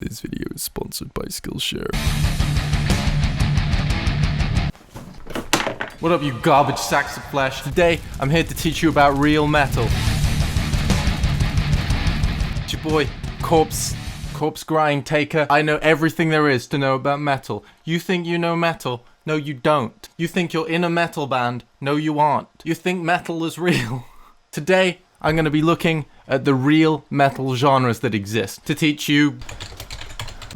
This video is sponsored by SKILLSHARE. What up, you garbage sacks of flesh? Today, I'm here to teach you about real metal. It's your boy, Corpse Grind Taker. I know everything there is to know about metal. You think you know metal? No, you don't. You think you're in a metal band? No, you aren't. You think metal is real? Today, I'm going to be looking at the real metal genres that exist to teach you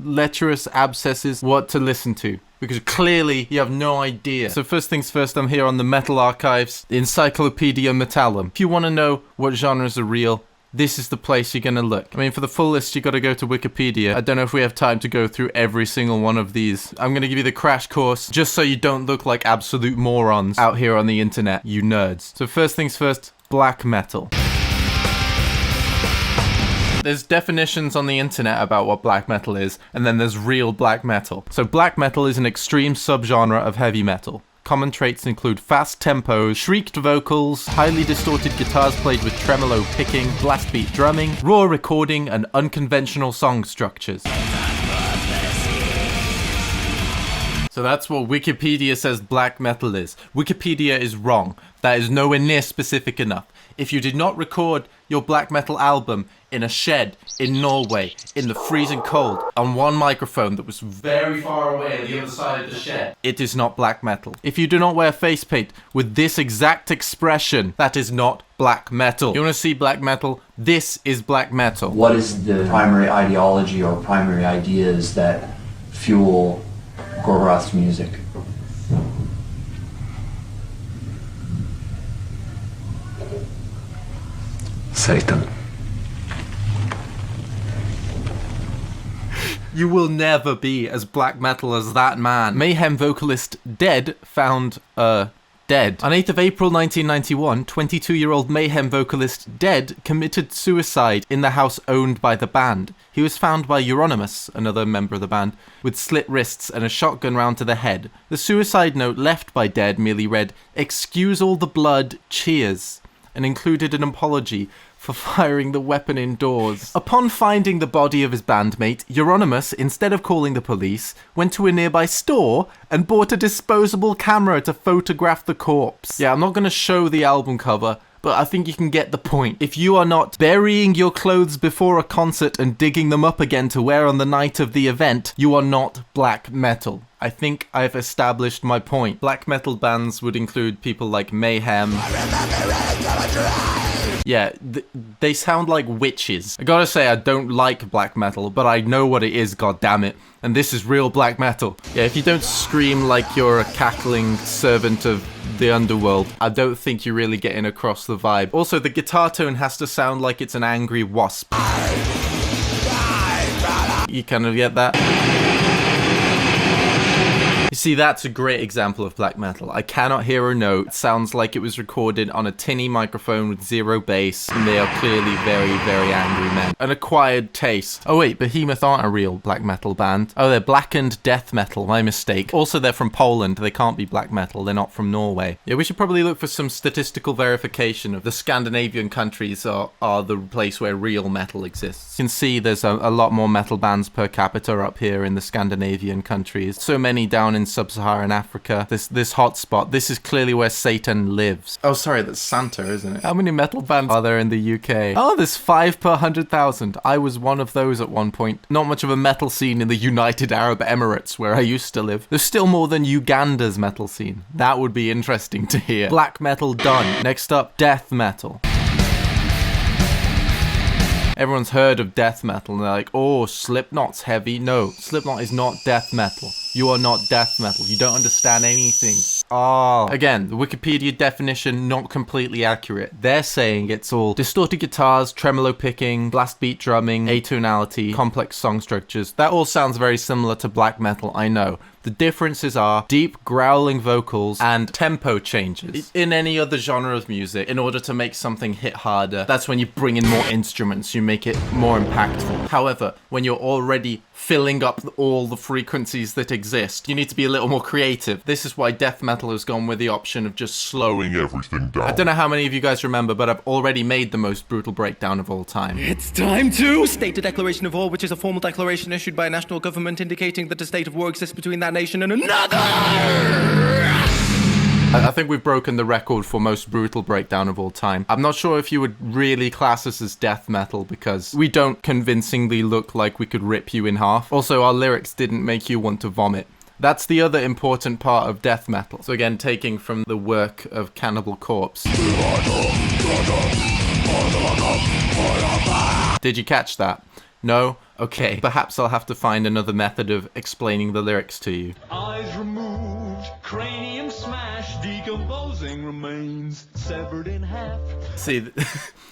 lecherous abscesses what to listen to, because clearly you have no idea. So first things first, I'm here on the Metal Archives, the Encyclopedia Metallum. If you want to know what genres are real, this is the place you're gonna look. I mean, for the full list, you gotta go to Wikipedia. I don't know if we have time to go through every single one of these. I'm gonna give you the crash course, just so you don't look like absolute morons out here on the internet, you nerds. So first things first, black metal. There's definitions on the internet about what black metal is, and then there's real black metal. So black metal is an extreme subgenre of heavy metal. Common traits include fast tempos, shrieked vocals, highly distorted guitars played with tremolo picking, blast beat drumming, raw recording, and unconventional song structures. So that's what Wikipedia says black metal is. Wikipedia is wrong. That is nowhere near specific enough. If you did not record your black metal album in a shed in Norway, in the freezing cold, on one microphone that was very far away on the other side of the shed, it is not black metal. If you do not wear face paint with this exact expression, that is not black metal. You want to see black metal? This is black metal. What is the primary ideology or primary ideas that fuel Gorbath's music? Satan. You will never be as black metal as that man. Mayhem vocalist Dead found, dead. On 8th of April 1991, 22-year-old Mayhem vocalist Dead committed suicide in the house owned by the band. He was found by Euronymous, another member of the band, with slit wrists and a shotgun round to the head. The suicide note left by Dead merely read, "Excuse all the blood, cheers," and included an apology for firing the weapon indoors. Upon finding the body of his bandmate, Euronymous, instead of calling the police, went to a nearby store and bought a disposable camera to photograph the corpse. Yeah, I'm not going to show the album cover, but I think you can get the point. If you are not burying your clothes before a concert and digging them up again to wear on the night of the event, you are not black metal. I think I've established my point. Black metal bands would include people like Mayhem. Yeah, they sound like witches. I gotta say, I don't like black metal, but I know what it is, goddammit. And this is real black metal. Yeah, if you don't scream like you're a cackling servant of the underworld, I don't think you're really getting across the vibe. Also, the guitar tone has to sound like it's an angry wasp. You kind of get that? You see, that's a great example of black metal. I cannot hear a note. It sounds like it was recorded on a tinny microphone with zero bass, and they are clearly very, very angry men. An acquired taste. Oh wait, Behemoth aren't a real black metal band. Oh, they're blackened death metal, my mistake. Also, they're from Poland. They can't be black metal. They're not from Norway. Yeah, we should probably look for some statistical verification of the Scandinavian countries are the place where real metal exists. You can see there's a lot more metal bands per capita up here in the Scandinavian countries. So many down in sub-Saharan Africa. This hotspot. This is clearly where Satan lives. Oh, sorry, that's Santa, isn't it? How many metal bands are there in the UK? Oh, there's 5 per 100,000. I was one of those at one point. Not much of a metal scene in the United Arab Emirates, where I used to live. There's still more than Uganda's metal scene. That would be interesting to hear. Black metal done. Next up, death metal. Everyone's heard of death metal and they're like, oh, Slipknot's heavy. No, Slipknot is not death metal. You are not death metal. You don't understand anything. Again, the Wikipedia definition, not completely accurate. They're saying it's all distorted guitars, tremolo picking, blast beat drumming, atonality, complex song structures. That all sounds very similar to black metal, I know. The differences are deep growling vocals and tempo changes. In any other genre of music, in order to make something hit harder, that's when you bring in more instruments, you make it more impactful. However, when you're already filling up all the frequencies that exist, you need to be a little more creative. This is why death metal has gone with the option of just slowing everything down. I don't know how many of you guys remember, but I've already made the most brutal breakdown of all time. It's time to state a declaration of war, which is a formal declaration issued by a national government indicating that a state of war exists between that nation and another! I think we've broken the record for most brutal breakdown of all time. I'm not sure if you would really class us as death metal because we don't convincingly look like we could rip you in half. Also, our lyrics didn't make you want to vomit. That's the other important part of death metal. So again, taking from the work of Cannibal Corpse. Did you catch that? No? Okay. Perhaps I'll have to find another method of explaining the lyrics to you. Eyes removed, cranium smashed, decomposing remains severed in half. See,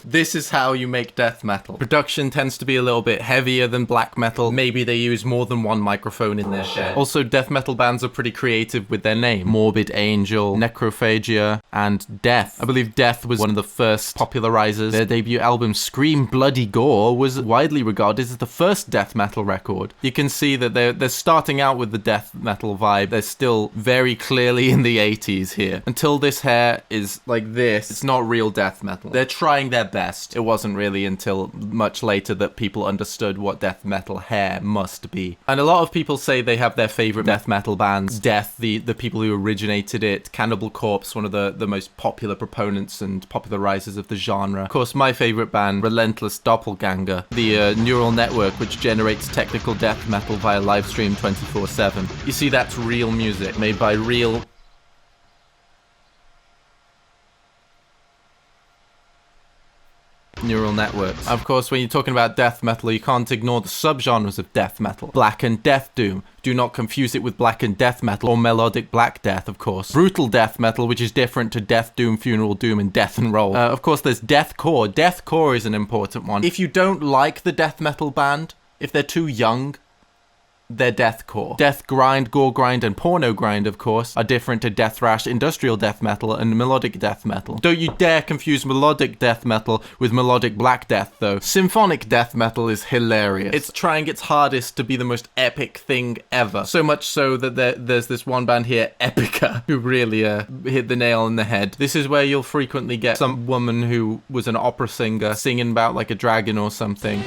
this is how you make death metal. Production tends to be a little bit heavier than black metal. Maybe they use more than one microphone in their shed. Also, death metal bands are pretty creative with their name. Morbid Angel, Necrophagia, and Death. I believe Death was one of the first popularizers. Their debut album, Scream Bloody Gore, was widely regarded as the first death metal record. You can see that they're starting out with the death metal vibe. They're still very clearly in the 80s here. Until this hair is like this, it's not real death metal. They're trying their best. It wasn't really until much later that people understood what death metal hair must be. And a lot of people say they have their favorite death metal bands. Death, the people who originated it. Cannibal Corpse, one of the most popular proponents and popularizers of the genre. Of course, my favorite band, Relentless Doppelganger. The neural network which generates technical death metal via livestream 24/7. You see, that's real music made by real neural networks. Of course, when you're talking about death metal, you can't ignore the subgenres of death metal. Black and death doom. Do not confuse it with black and death metal or melodic black death, of course. Brutal death metal, which is different to death doom, funeral doom, and death and roll. Of course, there's deathcore. Deathcore is an important one. If you don't like the death metal band, if they're too young, they're deathcore. Death grind, gore grind, and porno grind, of course, are different to death thrash, industrial death metal, and melodic death metal. Don't you dare confuse melodic death metal with melodic black death, though. Symphonic death metal is hilarious. It's trying its hardest to be the most epic thing ever. So much so that there's this one band here, Epica, who really hit the nail on the head. This is where you'll frequently get some woman who was an opera singer singing about like a dragon or something.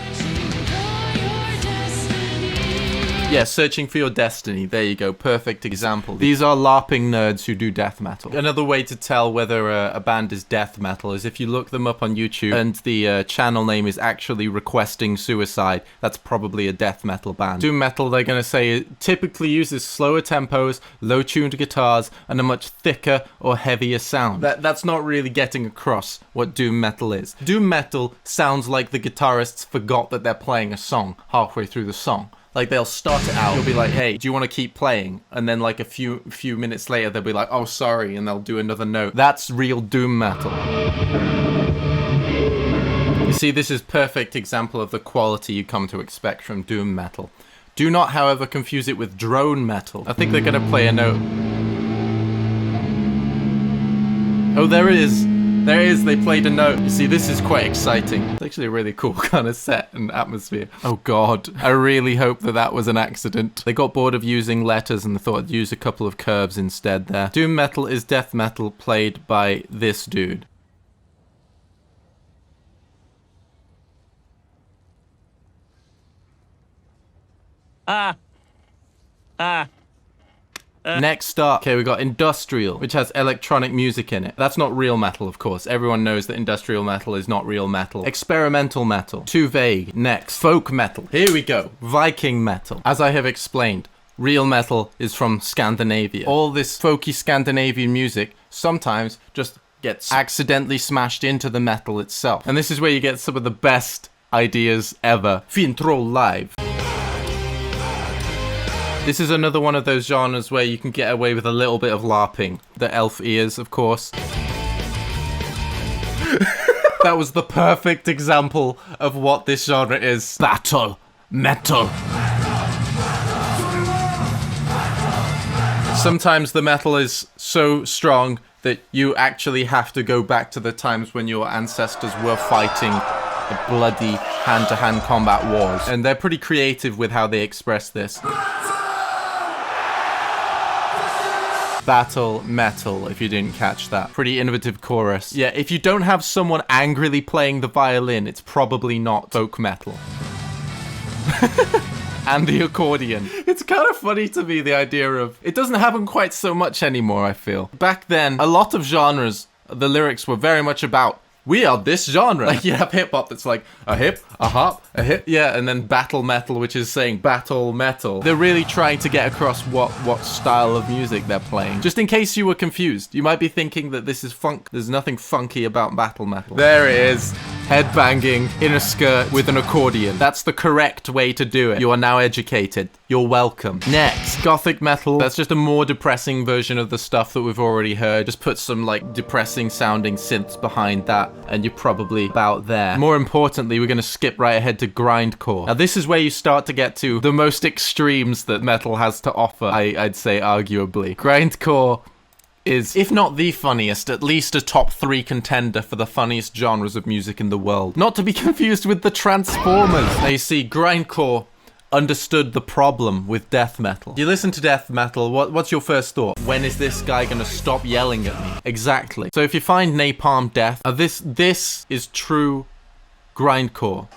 Yeah, Searching for Your Destiny. There you go. Perfect example. These are LARPing nerds who do death metal. Another way to tell whether a band is death metal is if you look them up on YouTube and the channel name is actually Requesting Suicide. That's probably a death metal band. Doom metal, they're going to say, it typically uses slower tempos, low-tuned guitars, and a much thicker or heavier sound. That's not really getting across what doom metal is. Doom metal sounds like the guitarists forgot that they're playing a song halfway through the song. Like, they'll start it out, you'll be like, hey, do you want to keep playing? And then like a few minutes later, they'll be like, oh, sorry, and they'll do another note. That's real doom metal. You see, this is a perfect example of the quality you come to expect from doom metal. Do not, however, confuse it with drone metal. I think they're going to play a note. Oh, there it is. There it is, they played a note. You see, this is quite exciting. It's actually a really cool kind of set and atmosphere. Oh god, I really hope that was an accident. They got bored of using letters and thought I'd use a couple of curves instead there. Doom metal is death metal played by this dude. Next up, okay, we got industrial, which has electronic music in it. That's not real metal, of course. Everyone knows that industrial metal is not real metal. Experimental metal, too vague. Next, folk metal. Here we go, Viking metal. As I have explained, real metal is from Scandinavia. All this folky Scandinavian music sometimes just gets accidentally smashed into the metal itself. And this is where you get some of the best ideas ever. Fintroll Live. This is another one of those genres where you can get away with a little bit of LARPing. The elf ears, of course. That was the perfect example of what this genre is. Battle metal. Sometimes the metal is so strong that you actually have to go back to the times when your ancestors were fighting the bloody hand-to-hand combat wars. And they're pretty creative with how they express this. Battle metal, if you didn't catch that. Pretty innovative chorus. Yeah, if you don't have someone angrily playing the violin, it's probably not folk metal. And the accordion. It's kind of funny to me, the idea of... It doesn't happen quite so much anymore, I feel. Back then, a lot of genres, the lyrics were very much about, we are this genre. Like, you have hip-hop that's like, a hip, a hop, a hip. Yeah, and then battle metal, which is saying battle metal. They're really trying to get across what style of music they're playing. Just in case you were confused, you might be thinking that this is funk. There's nothing funky about battle metal. There it is. Headbanging in a skirt with an accordion. That's the correct way to do it. You are now educated. You're welcome. Next, gothic metal. That's just a more depressing version of the stuff that we've already heard. Just put some like depressing sounding synths behind that and you're probably about there. More importantly, we're going to skip right ahead to grindcore. Now this is where you start to get to the most extremes that metal has to offer, I'd say arguably. Grindcore is, if not the funniest, at least a top 3 contender for the funniest genres of music in the world. Not to be confused with the Transformers. Now you see, grindcore understood the problem with death metal. You listen to death metal, what's your first thought? When is this guy gonna stop yelling at me? Exactly. So if you find Napalm Death, this is true grindcore.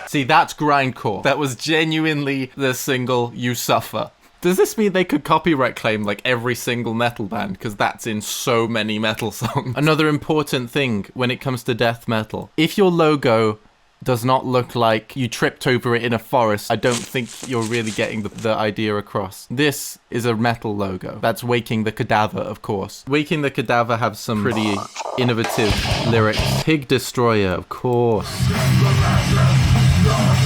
See, that's grindcore. That was genuinely the single You Suffer. Does this mean they could copyright claim like every single metal band? Because that's in so many metal songs. Another important thing when it comes to death metal. If your logo does not look like you tripped over it in a forest, I don't think you're really getting the idea across. This is a metal logo. That's Waking the Cadaver, of course. Waking the Cadaver have some pretty innovative lyrics. Pig Destroyer, of course.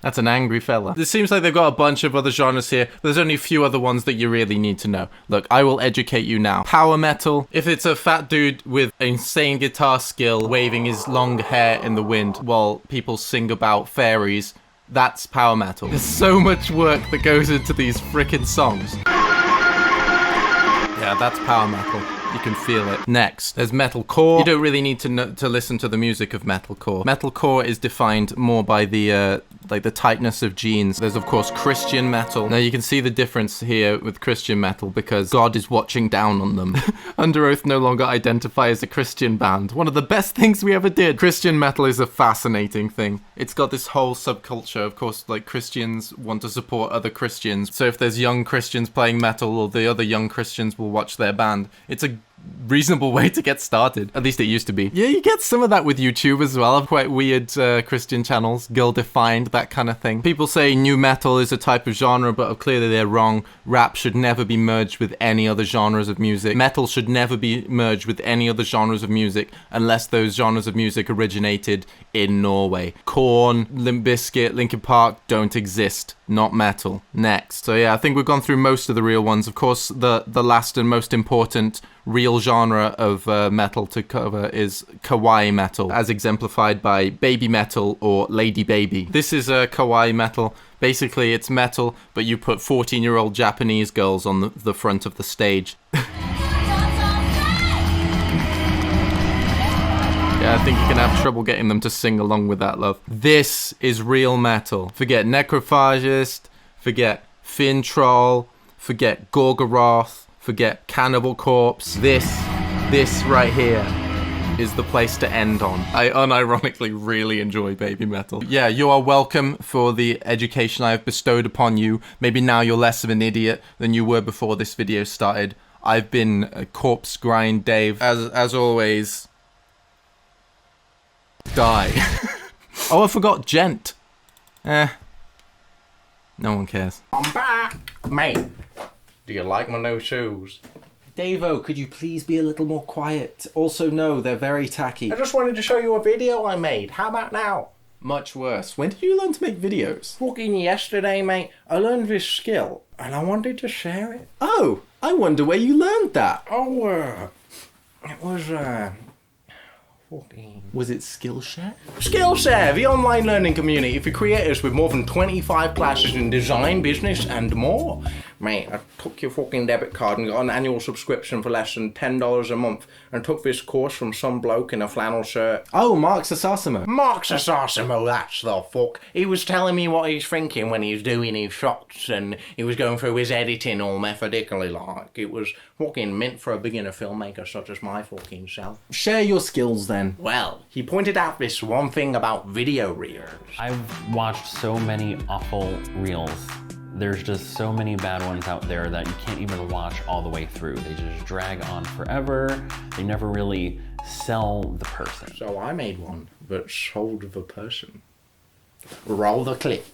That's an angry fella. It seems like they've got a bunch of other genres here. There's only a few other ones that you really need to know. Look, I will educate you now. Power metal. If it's a fat dude with insane guitar skill waving his long hair in the wind while people sing about fairies, that's power metal. There's so much work that goes into these frickin' songs. Yeah, that's power metal. You can feel it. Next, there's metalcore. You don't really need to listen to the music of metalcore. Metalcore is defined more by the tightness of genes. There's of course Christian metal. Now you can see the difference here with Christian metal because God is watching down on them. Under Oath no longer identify as a Christian band. One of the best things we ever did. Christian metal is a fascinating thing. It's got this whole subculture. Of course, like Christians want to support other Christians. So if there's young Christians playing metal, or the other young Christians will watch their band. It's a reasonable way to get started. At least it used to be. Yeah, you get some of that with YouTube as well. Quite weird Christian channels, girl defined, that kind of thing. People say new metal is a type of genre, but clearly they're wrong. Rap should never be merged with any other genres of music. Metal should never be merged with any other genres of music unless those genres of music originated in Norway. Korn, Limp Bizkit, Linkin Park don't exist. Not metal. Next. So yeah, I think we've gone through most of the real ones. Of course, the last and most important real genre of metal to cover is kawaii metal, as exemplified by baby metal or lady baby. This is kawaii metal. Basically, it's metal, but you put 14-year-old Japanese girls on the front of the stage. Yeah, I think you can have trouble getting them to sing along with that, love. This is real metal. Forget Necrophagist, forget Fintroll, forget Gorgoroth, forget Cannibal Corpse. This right here is the place to end on. I unironically really enjoy baby metal. Yeah, you are welcome for the education I have bestowed upon you. Maybe now you're less of an idiot than you were before this video started. I've been Corpse Grind Dave. As always, die. Oh, I forgot Gent. No one cares. I'm back, mate. Do you like my new shoes? Daveo, could you please be a little more quiet? Also, no, they're very tacky. I just wanted to show you a video I made. How about now? Much worse. When did you learn to make videos? Fucking yesterday, mate. I learned this skill, and I wanted to share it. Oh, I wonder where you learned that. Oh, it was, Was it Skillshare? SKILLSHARE, the online learning community for creators with more than 25 classes in design, business, and more. Mate, I took your fucking debit card and got an annual subscription for less than $10 a month and took this course from some bloke in a flannel shirt. Oh, Mark Sasasimo. Mark Sasasimo, that's the fuck. He was telling me what he's thinking when he's doing his shots and he was going through his editing all methodically like. It was fucking mint for a beginner filmmaker such as my fucking self. Share your skills then. Well, he pointed out this one thing about video reels. I've watched so many awful reels. There's just so many bad ones out there that you can't even watch all the way through. They just drag on forever. They never really sell the person. So I made one that sold the person. Roll the clip.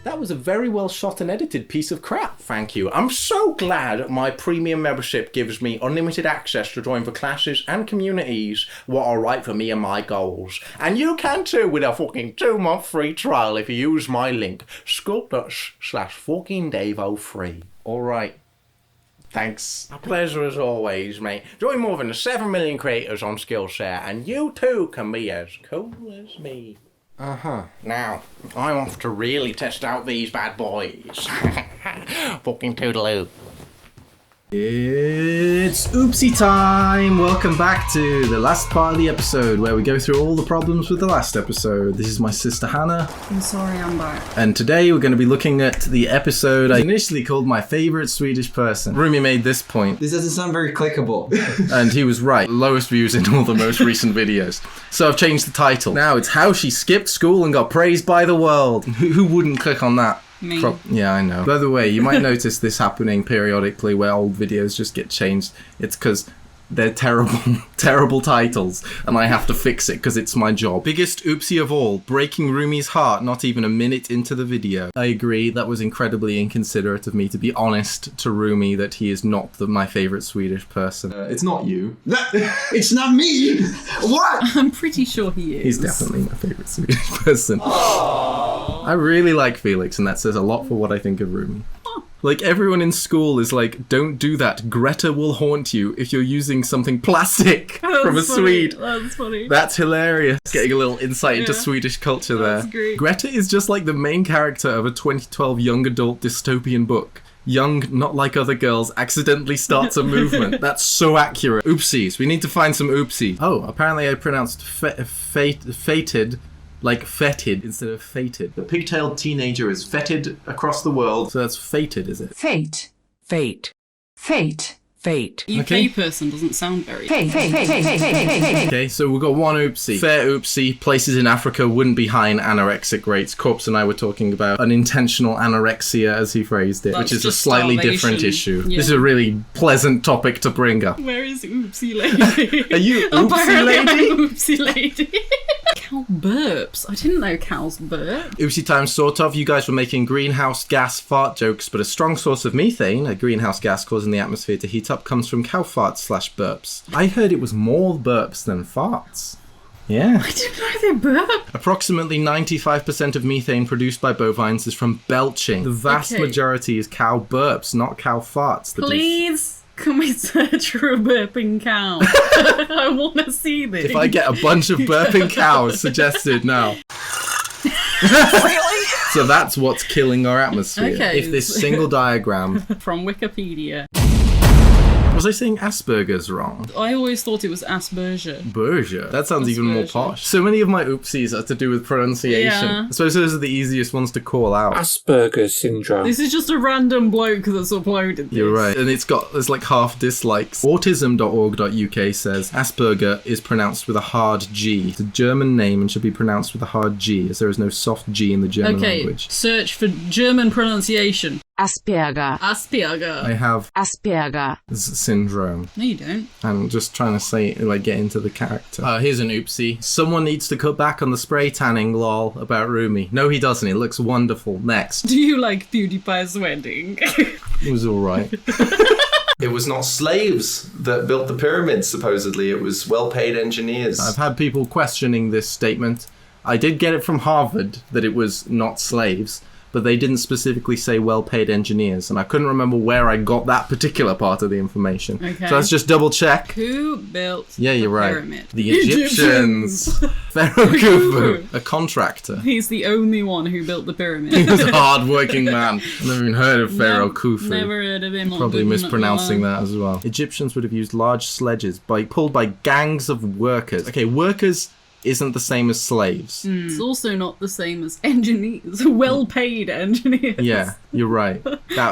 That was a very well shot and edited piece of crap. Thank you. I'm so glad my premium membership gives me unlimited access to join the classes and communities what are right for me and my goals. And you can too with a fucking 2-month free trial if you use my link, skull.sh/fucking free. Alright. Thanks. A pleasure as always, mate. Join more than 7 million creators on Skillshare and you too can be as cool as me. Now, I'm off to really test out these bad boys. Fucking toodaloo. It's oopsie time! Welcome back to the last part of the episode where we go through all the problems with the last episode. This is my sister Hannah. I'm sorry, I'm back. And today we're going to be looking at the episode I initially called My Favorite Swedish Person. Rumi made this point. This doesn't sound very clickable. And he was right. Lowest views in all the most recent videos. So I've changed the title. Now it's How She Skipped School and Got Praised by the World. Who wouldn't click on that? Me. Yeah, I know. By the way, you might notice this happening periodically where old videos just get changed. It's because they're terrible, terrible titles, and I have to fix it because it's my job. Biggest oopsie of all, breaking Rumi's heart not even a minute into the video. I agree, that was incredibly inconsiderate of me to be honest to Rumi that he is not my favourite Swedish person. It's not you. It's not me! What? I'm pretty sure he is. He's definitely my favourite Swedish person. I really like Felix, and that says a lot for what I think of Rumi. Like, everyone in school is like, don't do that. Greta will haunt you if you're using something plastic from a Swede. That's funny. That's hilarious. Getting a little insight into Swedish culture there. That's great. Greta is just like the main character of a 2012 young adult dystopian book. Young, not like other girls, accidentally starts a movement. That's so accurate. Oopsies. We need to find some oopsies. Oh, apparently I pronounced fated like fetid instead of fated. The pigtailed teenager is feted across the world, so that's fated, is it? Fate. Fate. Fate. Fate. UK Okay. person doesn't sound very... Fate. Okay, so we've got one oopsie. Fair oopsie. Places in Africa wouldn't be high in anorexic rates. Corpse and I were talking about unintentional anorexia, as he phrased it, That's which is a just slightly starvation. different issue. Yeah. This is a really pleasant topic to bring up. Where is Oopsie Lady? Are you Oopsie Apparently Lady? I'm Oopsie Lady. Cow burps. I didn't know cows burp. Oopsie time, sort of. You guys were making greenhouse gas fart jokes, but a strong source of methane, a greenhouse gas causing the atmosphere to heat up, comes from cow farts/burps. I heard it was more burps than farts. Yeah. I didn't know they burp. Approximately 95% of methane produced by bovines is from belching. The vast Okay. majority is cow burps, not cow farts. Please, can we search for a burping cow? I want to see this. If I get a bunch of burping cows suggested now. Really? So that's what's killing our atmosphere. Okay. If this single diagram... From Wikipedia. Was I saying Asperger's wrong? I always thought it was Asperger. Berger. That sounds even more Asperger. posh. So many of my oopsies are to do with pronunciation. Yeah. I suppose those are the easiest ones to call out. Asperger's syndrome. This is just a random bloke that's uploaded this. You're right. And there's like half dislikes. Autism.org.uk says Asperger is pronounced with a hard G. It's a German name and should be pronounced with a hard G, as there is no soft G in the German language. Search for German pronunciation. Asperger. Asperger. I have Asperger. syndrome. No, you don't. I'm just trying to say, like, get into the character. Here's an oopsie. Someone needs to cut back on the spray tanning, lol, about Rumi. No, he doesn't. It looks wonderful. Next. Do you like PewDiePie's wedding? It was alright. It was not slaves that built the pyramids, supposedly. It was well-paid engineers. I've had people questioning this statement. I did get it from Harvard that it was not slaves, but they didn't specifically say well-paid engineers, and I couldn't remember where I got that particular part of the information. Okay. So let's just double check. Who built Yeah, you're the right. pyramid? The Egyptians. Pharaoh Khufu, a contractor. He's the only one who built the pyramid. He was a hard-working man. Never even heard of Pharaoh Khufu. Never heard of him. Probably mispronouncing that as well. Egyptians would have used large sledges pulled by gangs of workers. Okay, workers isn't the same as slaves. It's also not the same as engineers. Well-paid engineers. Yeah, you're right.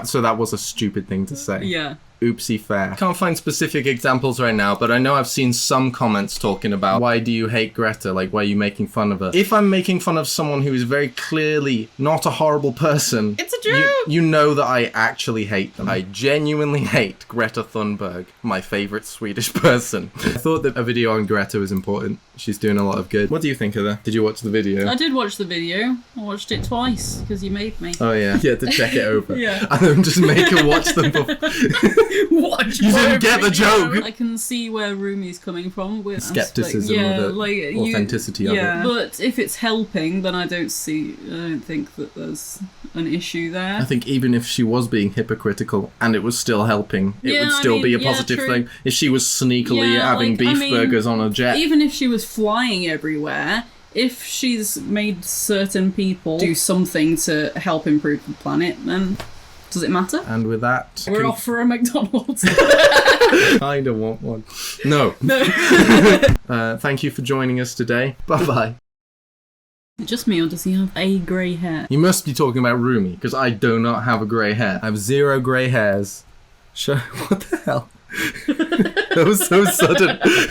So that was a stupid thing to say. Yeah. Oopsie fair. Can't find specific examples right now, but I know I've seen some comments talking about why do you hate Greta? Like, why are you making fun of her? If I'm making fun of someone who is very clearly not a horrible person, It's a joke! You know that I actually hate them. I genuinely hate Greta Thunberg, my favorite Swedish person. I thought that a video on Greta was important. She's doing a lot of good. What do you think of her? Did you watch the video? I did watch the video. I watched it twice because you made me. Oh yeah. You had to check it over. Yeah. And then just make her watch them before. Watch You my didn't get the video. joke. I can see where Rumi's coming from with Skepticism of the authenticity of it. Yeah, but if it's helping, then I don't think that there's an issue there. I think even if she was being hypocritical and it was still helping, it would still be a positive thing. If she was sneakily having beef burgers on a jet. Even if she was flying everywhere, if she's made certain people do something to help improve the planet, then does it matter? And with that... We're off for a McDonald's. I don't want one. No. Thank you for joining us today. Bye-bye. Just me, or does he have a grey hair? You must be talking about Rumi, because I do not have a grey hair. I have 0 grey hairs. What the hell? That was so sudden.